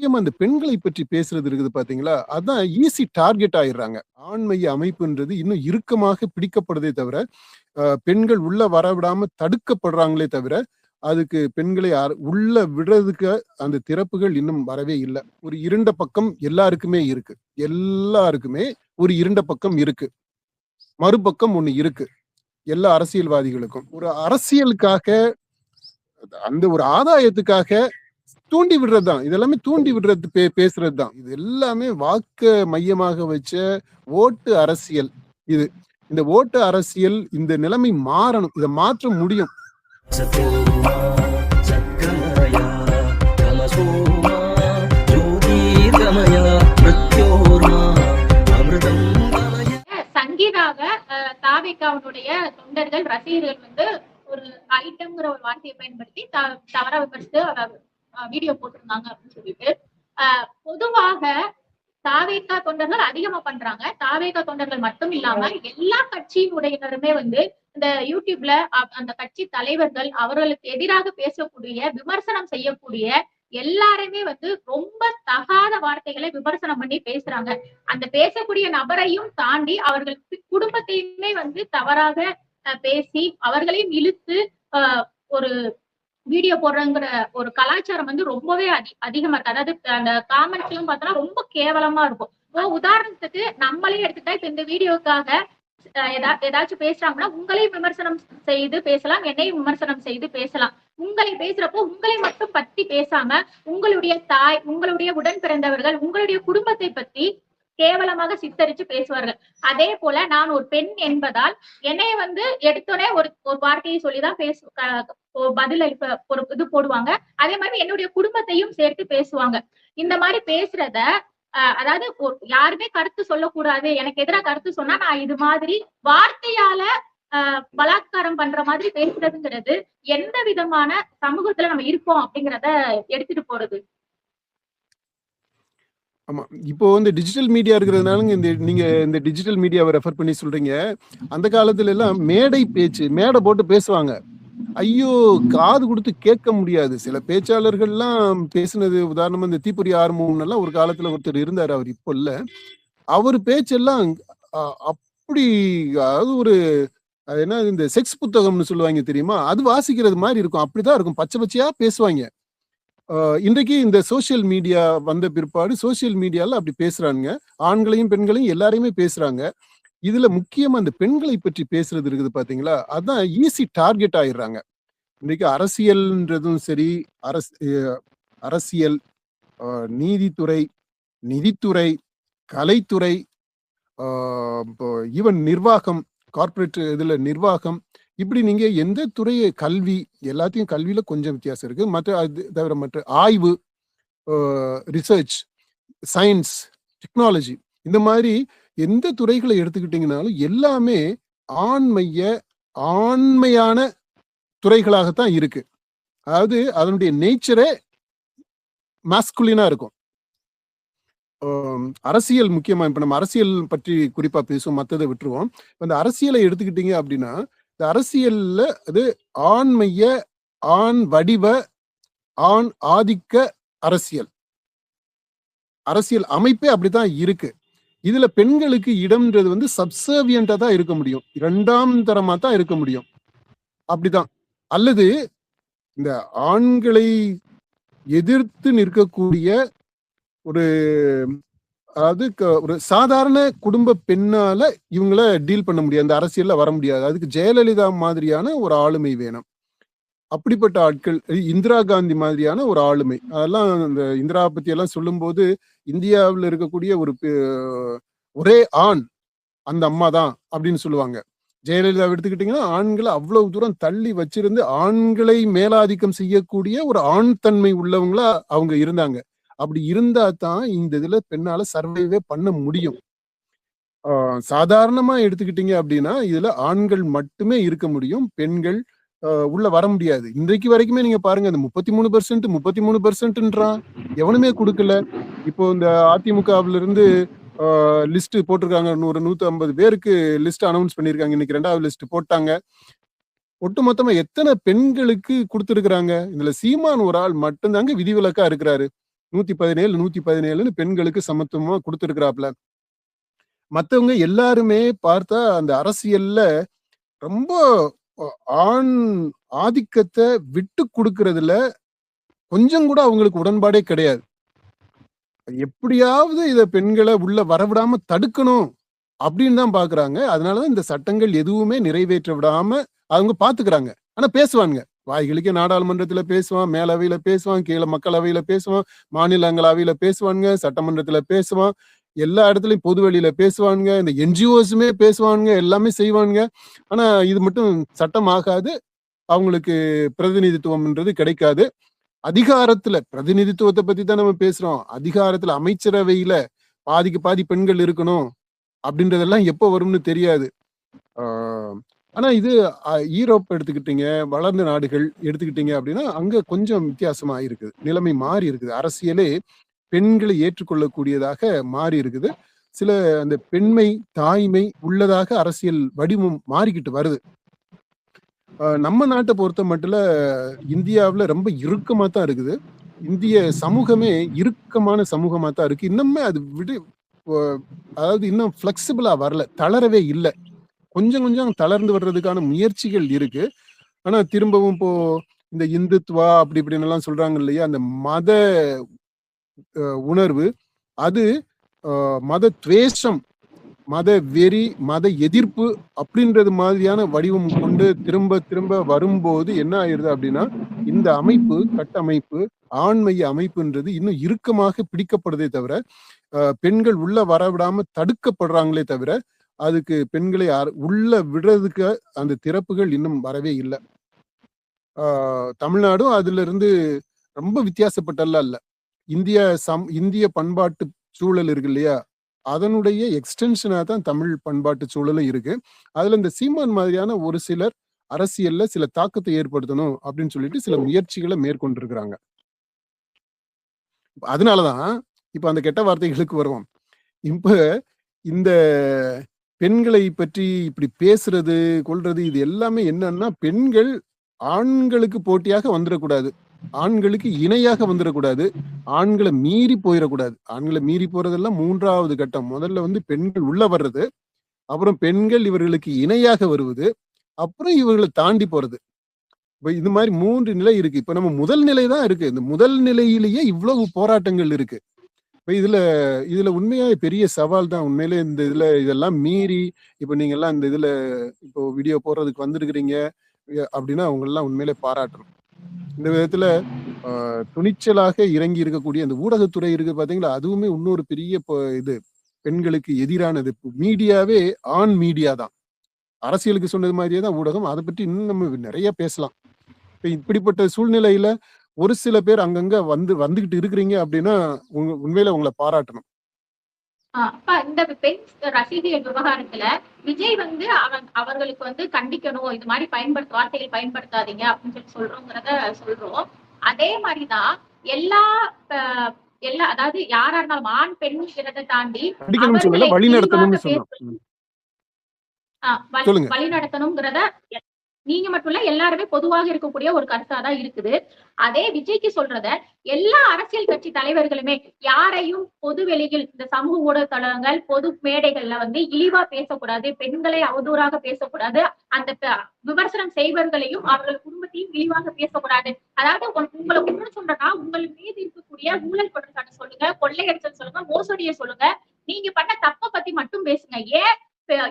முக்கியமா அந்த பெண்களை பற்றி பேசுறது இருக்குது பாத்தீங்களா? அதான் ஈஸி டார்கெட் ஆயிடுறாங்க. ஆண் மைய அமைப்புன்றது இன்னும் இறுக்கமாக பிடிக்கப்படுதே தவிர, பெண்கள் உள்ள வரவிடாம தடுக்கப்படுறாங்களே தவிர, அதுக்கு பெண்களை உள்ள விடுறதுக்கு அந்த திறப்புகள் இன்னும் வரவே இல்ல. ஒரு இருண்ட பக்கம் எல்லாருக்குமே இருக்கு. எல்லாருக்குமே ஒரு இருண்ட பக்கம் இருக்கு. மறுபக்கம் ஒண்ணு இருக்கு. எல்லா அரசியல்வாதிகளுக்கும். ஒரு அரசியலுக்காக, அந்த ஒரு ஆதாயத்துக்காக தூண்டி விடுறது தான். இதெல்லாமே தூண்டி விடுறது பேசுறது தான். இது எல்லாமே வாக்க மையமாக வச்ச ஓட்டு அரசியல் இது. இந்த ஓட்டு அரசியல் இந்த நிலைமை மாறணும். இதை மாற்ற முடியும். சங்கீதாவை தாவேகாவுடைய தொண்டர்கள் ரசிகர்கள் வந்து ஒரு ஐட்டம்ங்கிற ஒரு வார்த்தையை பயன்படுத்தி தவறா விமர்சித்து வீடியோ போட்டிருந்தாங்க அப்படின்னு சொல்லிட்டு பொதுவாக தாவேகா தொண்டர்கள் அதிகமா பண்றாங்க. தாவேகா தொண்டர்கள் மட்டும் இல்லாம எல்லா கட்சியினுடையனருமே வந்து இந்த யூடியூப்ல அந்த கட்சி தலைவர்கள் அவர்களுக்கு எதிராக பேசக்கூடிய விமர்சனம் செய்யக்கூடிய எல்லாருமே வந்து ரொம்ப தகாத வார்த்தைகளை விமர்சனம் பண்ணி பேசுறாங்க. அந்த பேசக்கூடிய நபரையும் தாண்டி அவர்கள் குடும்பத்தையுமே வந்து தவறாக பேசி அவர்களையும் இழுத்து ஒரு வீடியோ போடுறங்கிற ஒரு கலாச்சாரம் வந்து ரொம்பவே அதிகமா இருக்கு. அதாவது அந்த காமெண்ட்ஸ் எல்லாம் பார்த்தோம்னா ரொம்ப கேவலமா இருக்கும். உதாரணத்துக்கு நம்மளே எடுத்துட்டா இப்ப இந்த வீடியோக்காக ஏதாச்சும் பேசுறாங்கன்னா உங்களையும் விமர்சனம் செய்து பேசலாம், என்னையும் விமர்சனம் செய்து பேசலாம். உங்களை பேசுறப்போ உங்களை மட்டும் பத்தி பேசாம உங்களுடைய தாய், உங்களுடைய உடன் பிறந்தவர்கள், உங்களுடைய குடும்பத்தை பத்தி கேவலமாக சித்தரிச்சு பேசுவார்கள். அதே போல நான் ஒரு பெண் என்பதால் என்னைய வந்து எடுத்தோடனே ஒரு வார்த்தையை சொல்லிதான் பதில் அளிப்ப ஒரு இது போடுவாங்க. அதே மாதிரி என்னுடைய குடும்பத்தையும் சேர்த்து பேசுவாங்க. இந்த மாதிரி பேசுறத அதாவது யாருமே கருத்து சொல்லக்கூடாது, எனக்கு எதிராக கருத்து சொன்னா நான் இது மாதிரி வார்த்தையால பலாத்காரம் பண்ற மாதிரி பேசுறதுங்கிறது எந்த விதமான சமூகத்துல நம்ம இருக்கோம் அப்படிங்கிறத எடுத்துட்டு போறது. ஆமா, இப்போ வந்து டிஜிட்டல் மீடியா இருக்கிறதுனால நீங்க இந்த டிஜிட்டல் மீடியாவை ரெஃபர் பண்ணி சொல்றீங்க. அந்த காலத்துல எல்லாம் மேடை பேச்சு, மேடை போட்டு பேசுவாங்க. ஐயோ, காது கொடுத்து கேட்க முடியாது. சில பேச்சாளர்கள்லாம் பேசுனது, உதாரணமா இந்த தீப்பொறி ஆர்வம் எல்லாம் ஒரு காலத்துல ஒருத்தர் இருந்தாரு, அவர் இப்போ இல்ல. அவர் பேச்செல்லாம் அப்படி, அதாவது ஒரு என்ன இந்த செக்ஸ் புத்தகம்னு சொல்லுவாங்க தெரியுமா, அது வாசிக்கிறது மாதிரி இருக்கும். அப்படிதான் இருக்கும், பச்சை பச்சையா பேசுவாங்க. இன்றைக்கு இந்த சோசியல் மீடியா வந்த பிற்பாடு சோசியல் மீடியால அப்படி பேசுறாங்க. ஆண்களையும் பெண்களையும் எல்லாரையுமே பேசுறாங்க. இதுல முக்கியமா அந்த பெண்களை பற்றி பேசுறது இருக்குது பாத்தீங்களா, அதான் ஈஸி டார்கெட் ஆயிடுறாங்க. இன்னைக்கு அரசியல்ன்றதும் சரி, அரசியல், நீதித்துறை, நிதித்துறை, கலைத்துறை, ஈவன் நிர்வாகம், கார்பரேட் இதுல நிர்வாகம், இப்படி நீங்க எந்த துறையை, கல்வி, எல்லாத்தையும் கல்வியில கொஞ்சம் வித்தியாசம் இருக்கு. மற்ற அது தவிர மற்ற ஆய்வு, ரிசர்ச், சயின்ஸ், டெக்னாலஜி, இந்த மாதிரி எந்த துறைகளை எடுத்துக்கிட்டீங்கன்னாலும் எல்லாமே ஆண்மையான துறைகளாகத்தான் இருக்கு. அதாவது அதனுடைய நேச்சரே மாஸ்குலினா இருக்கும். அரசியல் முக்கியமா, இப்ப நம்ம அரசியல் பற்றி குறிப்பா பேசுவோம், மற்றதை விட்டுருவோம். இந்த அரசியலை எடுத்துக்கிட்டீங்க அப்படின்னா, இந்த அரசியல்ல அது ஆண்மைய, ஆண் வடிவ, ஆண் ஆதிக்க அரசியல் அமைப்பே அப்படித்தான் இருக்கு. இதுல பெண்களுக்கு இடம்ன்றது வந்து சப்சர்வியண்டா தான் இருக்க முடியும், இரண்டாம் தரமா தான் இருக்க முடியும். அப்படிதான். அல்லது இந்த ஆண்களை எதிர்த்து நிற்கக்கூடிய ஒரு, அதாவது ஒரு சாதாரண குடும்ப பெண்ணால இவங்கள டீல் பண்ண முடியாது, அந்த அரசியல்ல வர முடியாது. அதுக்கு ஜெயலலிதா மாதிரியான ஒரு ஆளுமை வேணும். அப்படிப்பட்ட ஆட்கள், இந்திரா காந்தி மாதிரியான ஒரு ஆளுமை, அதெல்லாம் இந்த இந்திரா பத்தி எல்லாம் சொல்லும் போது இந்தியாவில் இருக்கக்கூடிய ஒரே ஆண் அந்த அம்மா தான் அப்படின்னு சொல்லுவாங்க. ஜெயலலிதா எடுத்துக்கிட்டீங்கன்னா ஆண்களை அவ்வளவு தூரம் தள்ளி வச்சிருந்து ஆண்களை மேலாதிக்கம் செய்யக்கூடிய ஒரு ஆண் தன்மை உள்ளவங்களா அவங்க இருந்தாங்க. அப்படி இருந்தா தான் இந்த இதுல பெண்ணால சர்வைவே பண்ண முடியும். சாதாரணமா எடுத்துக்கிட்டீங்க அப்படின்னா இதுல ஆண்கள் மட்டுமே இருக்க முடியும், பெண்கள் உள்ள வர முடியாது. இன்றைக்கு வரைக்குமே நீங்க பாருங்க, இந்த 33% எவனுமே கொடுக்கல. இப்போ இந்த அதிமுகவில இருந்து லிஸ்ட் போட்டிருக்காங்க, 150 பேருக்கு லிஸ்ட் அனௌன்ஸ் பண்ணிருக்காங்க. இன்னைக்கு 2வது லிஸ்ட் போட்டாங்க. ஒட்டுமொத்தமா எத்தனை பெண்களுக்கு கொடுத்திருக்கிறாங்க? இதுல சீமான் ஒரு ஆள் மட்டும்தாங்க விதிவிலக்கா இருக்கிறாரு. 117 117ன்னு பெண்களுக்கு சமத்துவமா கொடுத்திருக்கிறாப்ல. மத்தவங்க எல்லாருமே பார்த்தா அந்த அரசியல்ல ரொம்ப ஆண் ஆதிக்கத்தை விட்டு கொடுக்கறதுல கொஞ்சம் கூட அவங்களுக்கு உடன்பாடே கிடையாது. எப்படியாவது இத பெண்களை உள்ள வரவிடாம தடுக்கணும் அப்படின்னு தான் பாக்குறாங்க. அதனாலதான் இந்த சட்டங்கள் எதுவுமே நிறைவேற்ற விடாம அவங்க பாத்துக்கிறாங்க. ஆனா பேசுவாங்க. வாய்களுக்கு நாடாளுமன்றத்துல பேசுவான், மேலவையில பேசுவான், கீழே மக்களவையில பேசுவான், மாநிலங்களவையில பேசுவாங்க, சட்டமன்றத்துல பேசுவான், எல்லா இடத்துலயும் பொது வெளியில பேசுவாங்க, இந்த என்ஜிஓஸுமே பேசுவாங்க, எல்லாமே செய்வாங்க. ஆனா இது மட்டும் சட்டம் ஆகாது. அவங்களுக்கு பிரதிநிதித்துவம்ன்றது கிடைக்காது. அதிகாரத்துல பிரதிநிதித்துவத்தை பத்தி தான் நம்ம பேசுறோம். அதிகாரத்துல அமைச்சரவையில பாதிக்கு பாதி பெண்கள் இருக்கணும் அப்படின்றதெல்லாம் எப்போ வரும்னு தெரியாது. ஆனா இது ஈரோப் எடுத்துக்கிட்டீங்க, வளர்ந்த நாடுகள் எடுத்துக்கிட்டீங்க அப்படின்னா அங்க கொஞ்சம் வித்தியாசமா இருக்குது. நிலைமை மாறி இருக்குது. அரசியலே பெண்களை ஏற்றுக்கொள்ளக்கூடியதாக மாறி இருக்குது. சில அந்த பெண்மை தாய்மை உள்ளதாக அரசியல் வடிவம் மாறிக்கிட்டு வருது. நம்ம நாட்டை பொறுத்த மட்டும் இந்தியாவுல ரொம்ப இறுக்கமா தான் இருக்குது. இந்திய சமூகமே இறுக்கமான சமூகமா தான் இருக்கு. இன்னுமே அது அதாவது இன்னும் பிளெக்சிபிளா வரல, தளரவே இல்லை. கொஞ்சம் கொஞ்சம் தளர்ந்து வர்றதுக்கான முயற்சிகள் இருக்கு. ஆனா திரும்பவும் இப்போ இந்த இந்துத்துவா அப்படி இப்படின்னு எல்லாம் சொல்றாங்க இல்லையா, அந்த மத உணர்வு, அது மத துவேஷம், மத வெறி, மத எதிர்ப்பு அப்படின்றது மாதிரியான வடிவம் கொண்டு திரும்ப திரும்ப வரும்போது என்ன ஆயிருது அப்படின்னா, இந்த அமைப்பு கட்டமைப்பு ஆண்மைய அமைப்புன்றது இன்னும் இறுக்கமாக பிடிக்கப்படுதே தவிர, பெண்கள் உள்ள வரவிடாம தடுக்கப்படுறாங்களே தவிர, அதுக்கு பெண்களை உள்ள விடுறதுக்கு அந்த திறப்புகள் இன்னும் வரவே இல்லை. தமிழ்நாடும் அதுல இருந்து ரொம்ப வித்தியாசப்பட்டெல்லாம் இல்ல. இந்திய பண்பாட்டு சூழல் இருக்கு இல்லையா, அதனுடைய எக்ஸ்டென்ஷனா தான் தமிழ் பண்பாட்டு சூழலும் இருக்கு. அதுல இந்த சீமான் மாதிரியான ஒரு சிலர் அரசியல்ல சில தாக்கத்தை ஏற்படுத்தணும் அப்படின்னு சொல்லிட்டு சில முயற்சிகளை மேற்கொண்டிருக்கிறாங்க. அதனாலதான் இப்ப அந்த கெட்ட வார்த்தைகளுக்கு வருவோம். இப்ப இந்த பெண்களை பற்றி இப்படி பேசுறது கொள்றது இது எல்லாமே என்னன்னா, பெண்கள் ஆண்களுக்கு போட்டியாக வந்துடக்கூடாது, ஆண்களுக்கு இணையாக வந்துடக்கூடாது, ஆண்களை மீறி போயிடக்கூடாது. ஆண்களை மீறி போறதெல்லாம் 3வது கட்டம். முதல்ல பெண்கள் உள்ள வர்றது, அப்புறம் பெண்கள் இவர்களுக்கு இணையாக வருவது, அப்புறம் இவர்களை தாண்டி போறது. இப்ப இது மாதிரி 3 நிலை இருக்கு. இப்ப நம்ம முதல் நிலை தான் இருக்கு. இந்த முதல் நிலையிலேயே இவ்வளவு போராட்டங்கள் இருக்கு. இப்ப இதுல உண்மையா பெரிய சவால் தான். உண்மையிலே இந்த இதெல்லாம் மீறி இப்ப நீங்க எல்லாம் இந்த இப்போ வீடியோ போடுறதுக்கு வந்திருக்கிறீங்க அப்படின்னா அவங்க எல்லாம் உண்மையிலே பாராட்டணும். இந்த விதத்துல துணிச்சலாக இறங்கி இருக்கக்கூடிய அந்த ஊடகத்துறை இருக்கு பாத்தீங்களா, அதுவுமே இன்னொரு பெரிய இது பெண்களுக்கு எதிரானது. மீடியாவே ஆண் மீடியா தான். அரசியலுக்கு சொன்னது மாதிரியே தான் ஊடகம். அதை பற்றி இன்னும் நம்ம நிறைய பேசலாம். இப்ப இப்படிப்பட்ட சூழ்நிலையில ஒரு சில பேர் அங்கங்க வந்துகிட்டு இருக்கிறீங்க அப்படின்னா உண்மையில உங்களை பாராட்டணும். அப்ப இந்த பெண் ரசிகர்கள் விவகாரத்துல விஜய் அவர்களுக்கு கண்டிக்கணும், இது மாதிரி வார்த்தைகள் பயன்படுத்தாதீங்க அப்படின்னு சொல்றோங்கிறத சொல்றோம். அதே மாதிரிதான் எல்லா அதாவது யாரா இருந்தாலும் ஆண் பெண்கிறத தாண்டி வழி நடத்தணும்ங்கிறத நீங்க மட்டும் இல்ல, எல்லாருமே பொதுவாக இருக்கக்கூடிய ஒரு கருத்தாதான் இருக்குது. அதே விஜய்க்கு சொல்றத எல்லா அரசியல் கட்சி தலைவர்களுமே யாரையும் பொது வெளியில் இந்த சமூக ஊடகத்தளங்கள் பொது மேடைகள்ல இழிவா பேசக்கூடாது, பெண்களை அவதூறாக பேசக்கூடாது, அந்த விமர்சனம் செய்வர்களையும் அவர்கள் குடும்பத்தையும் இழிவாக பேசக்கூடாது. அதாவது உங்களை குற்றம் சொல்றனா உங்கள் மீது இருக்கக்கூடிய ஊழல் குற்றச்சாட்டு சொல்லுங்க, கொள்ளையடிச்சல் சொல்லுங்க, மோசடியை சொல்லுங்க, நீங்க பண்ண தப்ப பத்தி மட்டும் பேசுங்க. ஏன்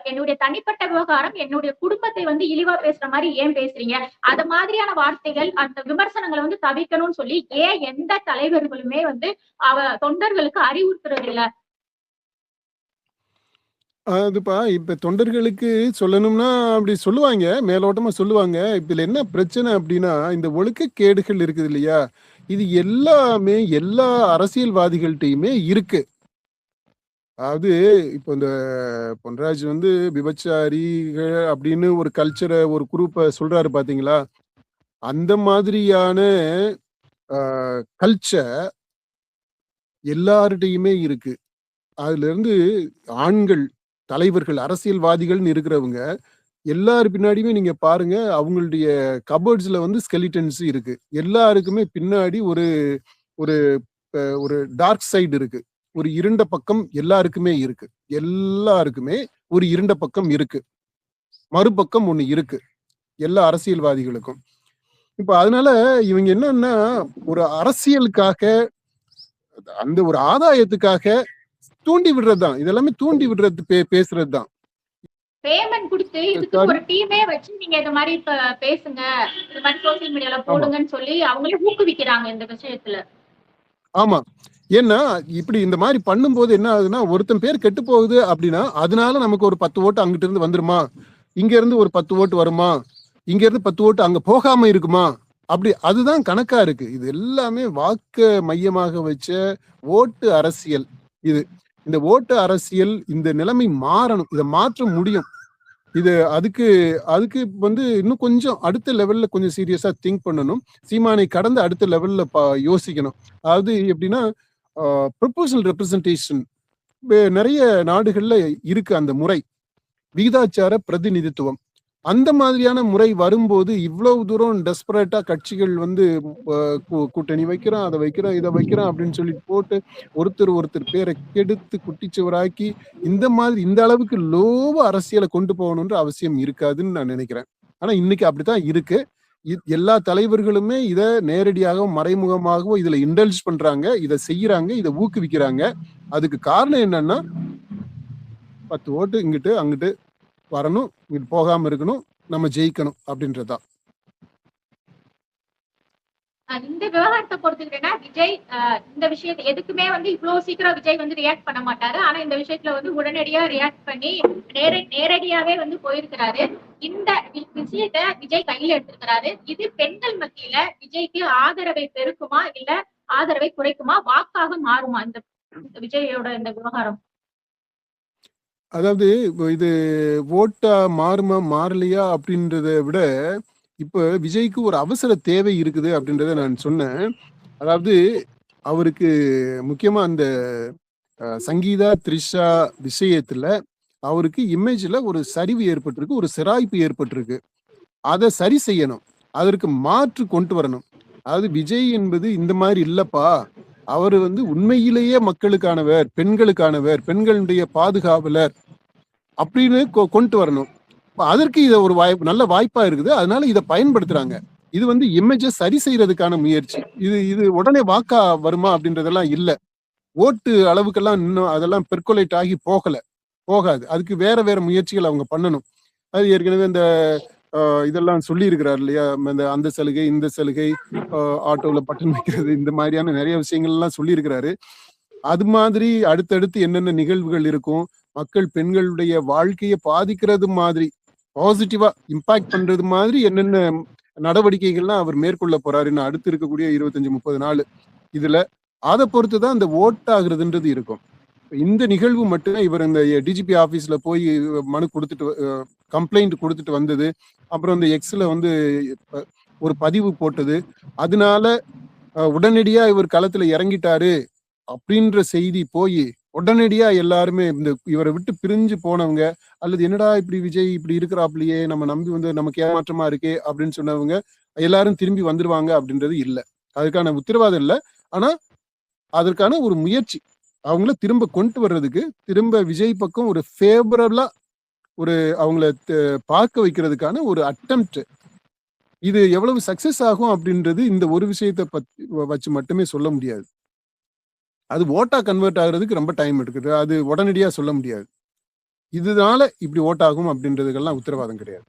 என்னுடைய தனிப்பட்ட விவகாரம், என்னுடைய குடும்பத்தை இழிவா பேசுற மாதிரி ஏன் பேசுறீங்க? அது மாதிரியான வார்த்தைகள், அந்த விமர்சனங்களை தவிர்க்கணும்னு சொல்லி ஏன் எந்த தலைவர்களுமே தொண்டர்களுக்கு அறிவுறுத்துறது இல்ல? அதுப்பா இப்ப தொண்டர்களுக்கு சொல்லணும்னா அப்படி சொல்லுவாங்க, மேலோட்டமா சொல்லுவாங்க. இதுல என்ன பிரச்சனை அப்படின்னா, இந்த ஒழுக்கக்கேடுகள் இருக்குது இல்லையா, இது எல்லாமே எல்லா அரசியல்வாதிகள்கிட்டயுமே இருக்கு. அதாவது இப்போ இந்த பொன்ராஜ் விபச்சாரிகள் அப்படின்னு ஒரு கல்ச்சரை ஒரு குரூப்பை சொல்றாரு பாத்தீங்களா, அந்த மாதிரியான கல்ச்சர் எல்லார்கிட்டையுமே இருக்கு. அதுல இருந்து ஆண்கள் தலைவர்கள் அரசியல்வாதிகள்னு இருக்கிறவங்க எல்லாரு பின்னாடியுமே நீங்க பாருங்க, அவங்களுடைய கபோர்ட்ஸ்ல ஸ்கெலிட்டன்ஸ் இருக்கு. எல்லாருக்குமே பின்னாடி ஒரு ஒரு ஒரு டார்க் சைடு இருக்கு, ஒரு இருண்ட பக்கம் எல்லாருக்குமே இருக்கு. எல்லாருக்குமே ஒரு இருண்ட பக்கம் இருக்கு, மறுபக்கம் ஒண்ணு இருக்கு எல்லா அரசியல்வாதிகளுக்கும். இப்ப அதனால இவங்க என்னன்னா ஒரு அரசியலுக்காக அந்த ஒரு ஆதாயத்துக்காக தூண்டி விடுறதுதான், இதெல்லாமே தூண்டி விடுறது, பேசுறதுதான். பேமெண்ட் கொடுத்து இதுக்கு சாரி, ஒரு டீமே வச்சு நீங்க இந்த மாதிரி பேசுங்க, இந்த மாதிரி சோசியல் மீடியால ஆமா போடுங்கன்னு சொல்லி அவங்களே ஊக்குவிக்கிறாங்க இந்த விஷயத்துல. ஆமா. ஏன்னா இப்படி இந்த மாதிரி பண்ணும்போது என்ன ஆகுதுன்னா, ஒருத்தன் பேர் கெட்டு போகுது அப்படின்னா அதனால நமக்கு ஒரு 10 ஓட்டு அங்கிட்டு இருந்து வந்துருமா, இங்க இருந்து ஒரு 10 ஓட்டு வருமா, இங்க இருந்து 10 ஓட்டு அங்க போகாம இருக்குமா, அப்படி அதுதான் கணக்கா இருக்கு. இது எல்லாமே வாக்க மையமாக வச்ச ஓட்டு அரசியல். இது இந்த ஓட்டு அரசியல், இந்த நிலைமை மாறணும், இதை மாற்ற முடியும். இது அதுக்கு அதுக்கு இன்னும் கொஞ்சம் அடுத்த லெவல்ல கொஞ்சம் சீரியஸா திங்க் பண்ணணும். சீமானை கடந்து அடுத்த லெவல்ல யோசிக்கணும். அதாவது எப்படின்னா ப்ரொபோஷனல் ரெப்ரசன்டேஷன் நிறைய நாடுகள்ல இருக்கு அந்த முறை, விகிதாச்சார பிரதிநிதித்துவம். அந்த மாதிரியான முறை வரும்போது இவ்வளவு தூரம் டெஸ்பரேட்டா கட்சிகள் கூட்டணி வைக்கிறோம், அதை வைக்கிறோம், இதை வைக்கிறோம் அப்படின்னு சொல்லி போட்டு ஒருத்தர் பேரை கெடுத்து குட்டிச்சுவராக்கி இந்த அளவுக்கு லோவ அரசியலை கொண்டு போகணும்ன்ற அவசியம் இருக்காதுன்னு நான் நினைக்கிறேன். ஆனா இன்னைக்கு அப்படித்தான் இருக்கு. எல்லா தலைவர்களுமே இதை நேரடியாகவும் மறைமுகமாகவும் இதுல இண்டல்ஜ் பண்றாங்க, இதை செய்யறாங்க, இதை ஊக்குவிக்கிறாங்க. அதுக்கு காரணம் என்னன்னா 10 ஓட்டு இங்கிட்டு அங்கிட்டு வரணும், இங்கிட்டு போகாம இருக்கணும், நம்ம ஜெயிக்கணும் அப்படின்றதுதான். இந்த விவகாரத்தை பொறுத்துக்கிட்டேன்னா விஜய் இந்த விஷயத்தை எதுக்குமே இவ்வளவு சீக்கிரம் விஜய் ரியாக்ட் பண்ண மாட்டாரு. ஆனா இந்த விஷயத்துல உடனடியா ரியாக்ட் பண்ணி நேரடியாவே போயிருக்கிறாரு. இந்த விஷயத்த விஜய் கையில எடுத்திருக்கிறாரு. இது பெண்கள் மத்தியில விஜய்க்கு ஆதரவை பெருக்குமா இல்ல ஆதரவை குறைக்குமா, வாக்காக மாறுமா இந்த விஜயோட இந்த விவகாரம்? அதாவது இது ஓட்டா மாறுமா மாறலையா அப்படின்றத விட இப்ப விஜய்க்கு ஒரு அவசர தேவை இருக்குது அப்படின்றத நான் சொன்னேன். அதாவது அவருக்கு முக்கியமா அந்த சங்கீதா த்ரிஷா விஷயத்துல அவருக்கு இமேஜ்ல ஒரு சரிவு ஏற்பட்டிருக்கு, ஒரு சிராய்ப்பு ஏற்பட்டிருக்கு. அதை சரி செய்யணும், அதற்கு மாற்று கொண்டு வரணும். அதாவது விஜய் என்பது இந்த மாதிரி இல்லப்பா, அவர் உண்மையிலேயே மக்களுக்கானவர், பெண்களுக்கானவர், பெண்களுடைய பாதுகாவலர் அப்படின்னு கொண்டு வரணும். அதற்கு இதை ஒரு நல்ல வாய்ப்பா இருக்குது, அதனால இதை பயன்படுத்துறாங்க. இது இமேஜ சரி செய்யறதுக்கான முயற்சி. இது உடனே வாக்கா வருமா அப்படின்றதெல்லாம் இல்ல. ஓட்டு அளவுக்கெல்லாம் இன்னும் அதெல்லாம் பெர்குலேட் ஆகி போகாது. அதுக்கு வேற முயற்சிகள் அவங்க பண்ணணும். அது ஏற்கனவே இந்த இதெல்லாம் சொல்லி இருக்கிறார் இல்லையா, அந்த சலுகை, இந்த சலுகை, ஆட்டோல பட்டன் வைக்கிறது, இந்த மாதிரியான நிறைய விஷயங்கள் எல்லாம் சொல்லி இருக்கிறாரு. அது மாதிரி அடுத்தடுத்து என்னென்ன நிகழ்வுகள் இருக்கும், மக்கள் பெண்களுடைய வாழ்க்கையை பாதிக்கிறது மாதிரி, பாசிட்டிவா இம்பாக்ட் பண்றது மாதிரி என்னென்ன நடவடிக்கைகள்லாம் அவர் மேற்கொள்ள போறாருன்னு அடுத்து இருக்கக்கூடிய 25-30 நாள் இதுல அதை பொறுத்துதான் அந்த ஓட் ஆகுறதுன்றது இருக்கும். இந்த நிகழ்வு மட்டுமே இவர் இந்த டிஜிபி ஆபீஸ்ல போய் மனு கொடுத்துட்டு கம்ப்ளைண்ட் கொடுத்துட்டு வந்தது, அப்புறம் இந்த எக்ஸ்ல ஒரு பதிவு போட்டது, அதனால உடனடியா இவர் களத்துல இறங்கிட்டாரு அப்படின்ற செய்தி போய் உடனடியா எல்லாருமே இவரை விட்டு பிரிஞ்சு போனவங்க, அல்லது என்னடா இப்படி விஜய் இப்படி இருக்கிறாப்லையே, நம்ம நம்பி நமக்கு ஏமாற்றமா இருக்கே அப்படின்னு சொன்னவங்க எல்லாரும் திரும்பி வந்துருவாங்க அப்படின்றது இல்லை. அதுக்கான உத்தரவாதம் இல்லை. ஆனா அதற்கான ஒரு முயற்சி, அவங்கள திரும்ப கொண்டு வர்றதுக்கு, திரும்ப விஜய் பக்கம் ஒரு ஃபேவரபிளா ஒரு அவங்கள பார்க்க வைக்கிறதுக்கான ஒரு அட்டெம்ப்ட். இது எவ்வளவு சக்சஸ் ஆகும் அப்படின்றது இந்த ஒரு விஷயத்தை வச்சு மட்டுமே சொல்ல முடியாது. அது ஓட்டா கன்வெர்ட் ஆகுறதுக்கு ரொம்ப டைம் எடுக்குது, அது உடனடியா சொல்ல முடியாது. இதனால இப்படி ஓட்டாகும் அப்படின்றதுக்கெல்லாம் உத்தரவாதம் கிடையாது.